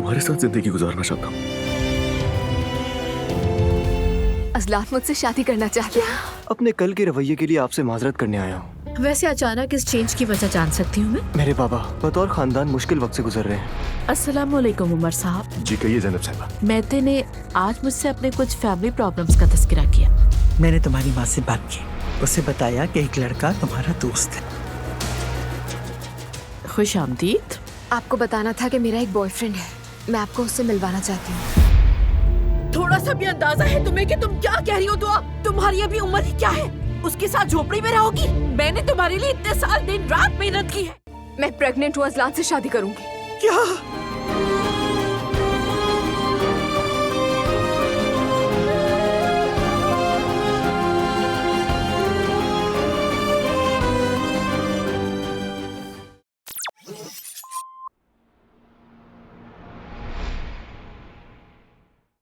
तुम्हारे साथ जिंदगी गुजारना चाहता हूँ। अज़लान मुझसे शादी करना चाहता है। अपने कल के रवैये के लिए आपसे माजरत करने आया हूँ। वैसे अचानक इस चेंज की वजह जान सकती हूँ मैं? मेरे बाबा बतौर खानदान मुश्किल वक्त से गुजर रहे हैं। अस्सलाम वालेकुम उमर साहब। जी कहिए ज़ैनब साहिबा। मेहते ने आज मुझसे अपने कुछ फैमिली प्रॉब्लम्स का तज़किरा किया। मैंने तुम्हारी माँ से बात की, उसे बताया कि एक लड़का तुम्हारा दोस्त है। खुश आमदीद। आपको बताना था कि मेरा एक बॉयफ्रेंड है, मैं आपको उससे मिलवाना चाहती हूँ। थोड़ा सा भी अंदाजा है तुम्हें कि तुम क्या कह रही हो? दुआ, तुम्हारी अभी उम्र ही क्या है? उसके साथ झोपड़ी में रहोगी? मैंने तुम्हारे लिए इतने साल दिन रात मेहनत की है। मैं प्रेग्नेंट हूँ, अज़लान से शादी करूंगी। क्या?